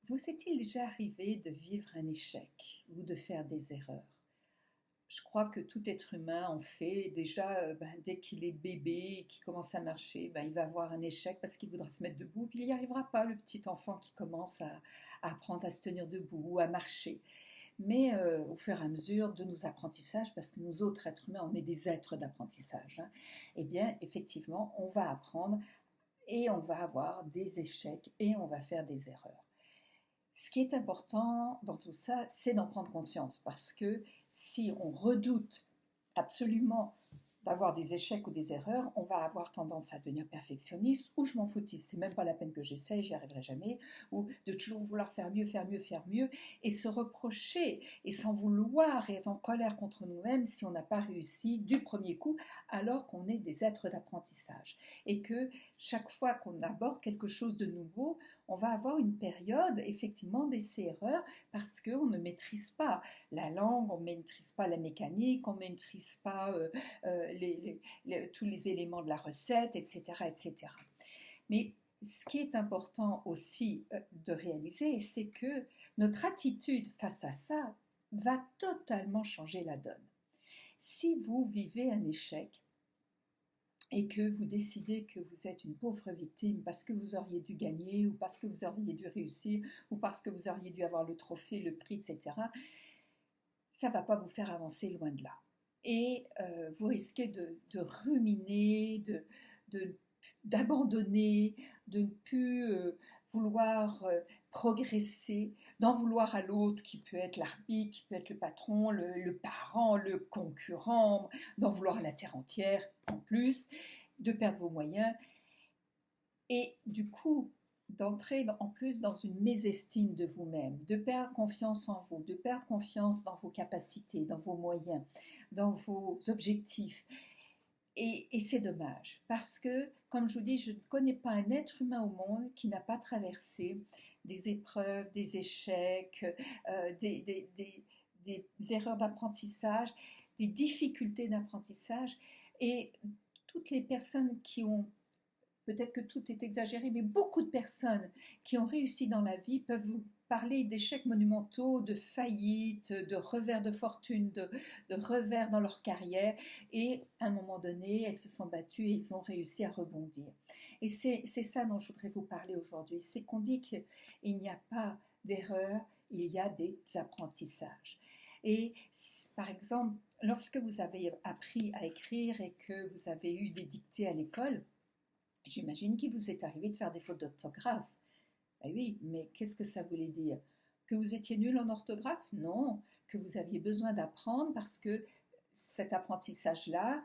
Vous est-il déjà arrivé de vivre un échec ou de faire des erreurs? Je crois que tout être humain en fait. Déjà, dès qu'il est bébé et qu'il commence à marcher, il va avoir un échec parce qu'il voudra se mettre debout, puis il n'y arrivera pas, le petit enfant qui commence à apprendre à se tenir debout ou à marcher. Mais au fur et à mesure de nos apprentissages, parce que nous autres êtres humains, on est des êtres d'apprentissage, hein, eh bien, effectivement, on va apprendre et on va avoir des échecs et on va faire des erreurs. Ce qui est important dans tout ça, c'est d'en prendre conscience, parce que si on redoute absolument d'avoir des échecs ou des erreurs, on va avoir tendance à devenir perfectionniste ou je m'en foutiste, c'est même pas la peine que j'essaye, j'y arriverai jamais, ou de toujours vouloir faire mieux, faire mieux, faire mieux, et se reprocher et s'en vouloir et être en colère contre nous-mêmes si on n'a pas réussi du premier coup, alors qu'on est des êtres d'apprentissage. Et que chaque fois qu'on aborde quelque chose de nouveau, on va avoir une période effectivement d'essai-erreur parce qu'on ne maîtrise pas la langue, on ne maîtrise pas la mécanique, on ne maîtrise pas tous les éléments de la recette, etc., etc. Mais ce qui est important aussi de réaliser, c'est que notre attitude face à ça va totalement changer la donne. Si vous vivez un échec et que vous décidez que vous êtes une pauvre victime parce que vous auriez dû gagner ou parce que vous auriez dû réussir ou parce que vous auriez dû avoir le trophée, le prix, etc., ça ne va pas vous faire avancer loin de là. Et vous risquez de ruminer, d'abandonner, de ne plus vouloir progresser, d'en vouloir à l'autre qui peut être l'arbitre, qui peut être le patron, le parent, le concurrent, d'en vouloir à la terre entière en plus, de perdre vos moyens et du coup d'entrer en plus dans une mésestime de vous-même, de perdre confiance en vous, de perdre confiance dans vos capacités, dans vos moyens, dans vos objectifs. Et c'est dommage, parce que, comme je vous dis, je ne connais pas un être humain au monde qui n'a pas traversé des épreuves, des échecs, des erreurs d'apprentissage, des difficultés d'apprentissage. Et toutes les personnes qui ont, peut-être que tout est exagéré, mais beaucoup de personnes qui ont réussi dans la vie peuvent vous parler d'échecs monumentaux, de faillites, de revers de fortune, de revers dans leur carrière. Et à un moment donné, elles se sont battues et ils ont réussi à rebondir. Et c'est ça dont je voudrais vous parler aujourd'hui. C'est qu'on dit qu'il n'y a pas d'erreur, il y a des apprentissages. Et par exemple, lorsque vous avez appris à écrire et que vous avez eu des dictées à l'école, j'imagine qu'il vous est arrivé de faire des fautes d'orthographe. Ben oui, mais qu'est-ce que ça voulait dire? Que vous étiez nul en orthographe? Non, que vous aviez besoin d'apprendre parce que cet apprentissage-là,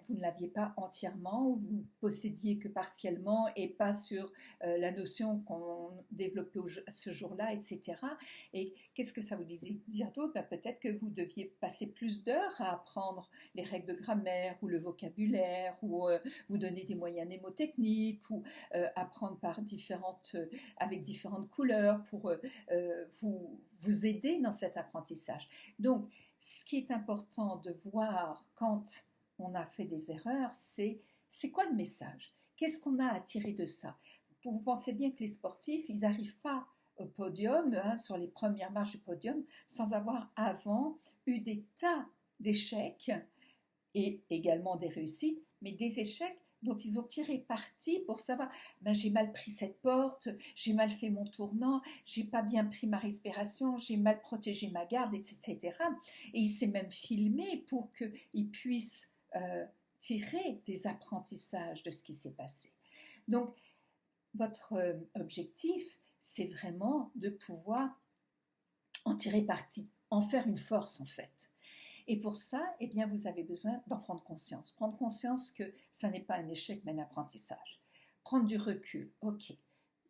vous ne l'aviez pas entièrement, ou vous possédiez que partiellement et pas sur la notion qu'on développait ce jour-là, etc. Et qu'est-ce que ça vous disait dire d'autre? Peut-être que vous deviez passer plus d'heures à apprendre les règles de grammaire ou le vocabulaire ou vous donner des moyens mnémotechniques ou apprendre avec différentes couleurs pour vous aider dans cet apprentissage. Donc, ce qui est important de voir quand on a fait des erreurs, c'est quoi le message? Qu'est-ce qu'on a à tirer de ça? Vous pensez bien que les sportifs, ils n'arrivent pas au podium, hein, sur les premières marches du podium, sans avoir avant eu des tas d'échecs et également des réussites, mais des échecs dont ils ont tiré parti pour savoir, j'ai mal pris cette porte, j'ai mal fait mon tournant, j'ai pas bien pris ma respiration, j'ai mal protégé ma garde, etc. Et il s'est même filmé pour qu'il puisse tirer des apprentissages de ce qui s'est passé. Donc, votre objectif, c'est vraiment de pouvoir en tirer parti, en faire une force en fait. Et pour ça, eh bien, vous avez besoin d'en prendre conscience. Prendre conscience que ça n'est pas un échec, mais un apprentissage. Prendre du recul. Ok,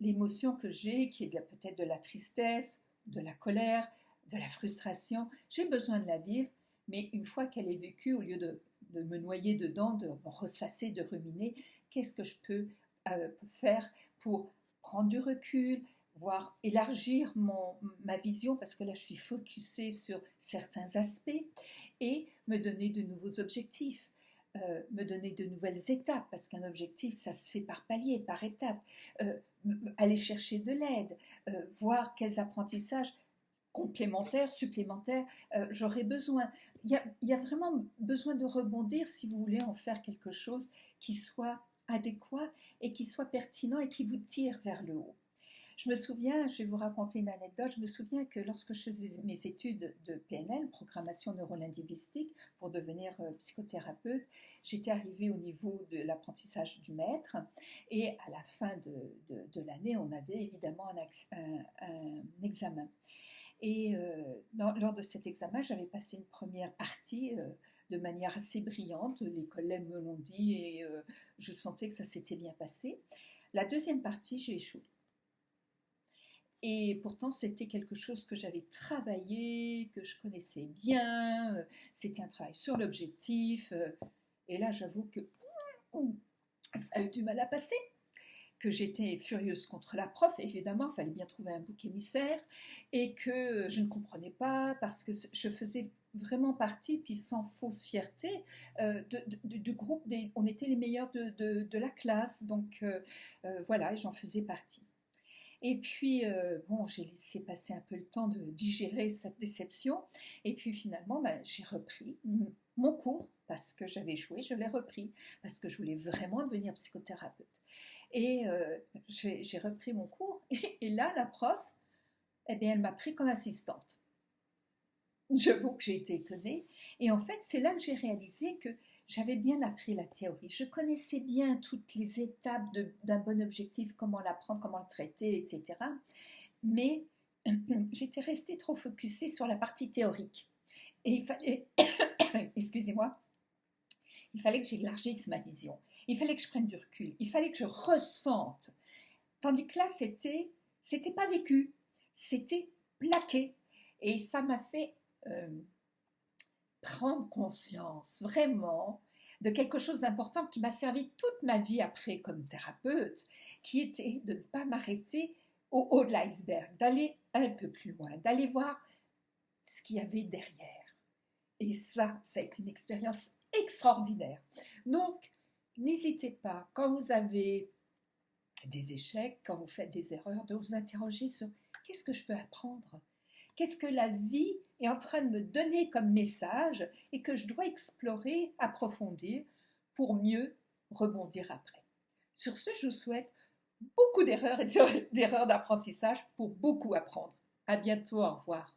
l'émotion que j'ai, qui est peut-être de la tristesse, de la colère, de la frustration, j'ai besoin de la vivre, mais une fois qu'elle est vécue, au lieu de me noyer dedans, de me ressasser, de ruminer, qu'est-ce que je peux faire pour prendre du recul, voire élargir ma vision, parce que là je suis focusée sur certains aspects, et me donner de nouveaux objectifs. me donner de nouvelles étapes, parce qu'un objectif, ça se fait par palier, par étape, aller chercher de l'aide, voir quels apprentissages complémentaires, supplémentaires, j'aurais besoin. Il y a vraiment besoin de rebondir si vous voulez en faire quelque chose qui soit adéquat et qui soit pertinent et qui vous tire vers le haut. Je me souviens, je vais vous raconter une anecdote, je me souviens que lorsque je faisais mes études de PNL, programmation neurolinguistique, pour devenir psychothérapeute, j'étais arrivée au niveau de l'apprentissage du maître et à la fin de l'année, on avait évidemment un examen. Et lors de cet examen, j'avais passé une première partie de manière assez brillante, les collègues me l'ont dit et je sentais que ça s'était bien passé. La deuxième partie, j'ai échoué. Et pourtant, c'était quelque chose que j'avais travaillé, que je connaissais bien, c'était un travail sur l'objectif. Et là, j'avoue que ça a eu du mal à passer, que j'étais furieuse contre la prof, évidemment, il fallait bien trouver un bouc émissaire, et que je ne comprenais pas, parce que je faisais vraiment partie, puis sans fausse fierté, du groupe, on était les meilleurs de la classe, donc voilà, j'en faisais partie. Et puis, bon, j'ai laissé passer un peu le temps de digérer cette déception. Et puis finalement, j'ai repris mon cours parce que j'avais échoué, je l'ai repris parce que je voulais vraiment devenir psychothérapeute. Et j'ai repris mon cours. Et là, la prof, eh bien, elle m'a pris comme assistante. J'avoue que j'ai été étonnée. Et en fait, c'est là que j'ai réalisé que j'avais bien appris la théorie. Je connaissais bien toutes les étapes d'un bon objectif, comment l'apprendre, comment le traiter, etc. Mais j'étais restée trop focusée sur la partie théorique. Et il fallait, excusez-moi, il fallait que j'élargisse ma vision. Il fallait que je prenne du recul. Il fallait que je ressente. Tandis que là, c'était pas vécu. C'était plaqué. Et ça m'a fait prendre conscience vraiment de quelque chose d'important qui m'a servi toute ma vie après comme thérapeute, qui était de ne pas m'arrêter au haut de l'iceberg, d'aller un peu plus loin, d'aller voir ce qu'il y avait derrière. Et ça a été une expérience extraordinaire. Donc, n'hésitez pas, quand vous avez des échecs, quand vous faites des erreurs, de vous interroger sur qu'est-ce que je peux apprendre ? Qu'est-ce que la vie est en train de me donner comme message et que je dois explorer, approfondir pour mieux rebondir après. Sur ce, je vous souhaite beaucoup d'erreurs et d'erreurs d'apprentissage pour beaucoup apprendre. À bientôt, au revoir.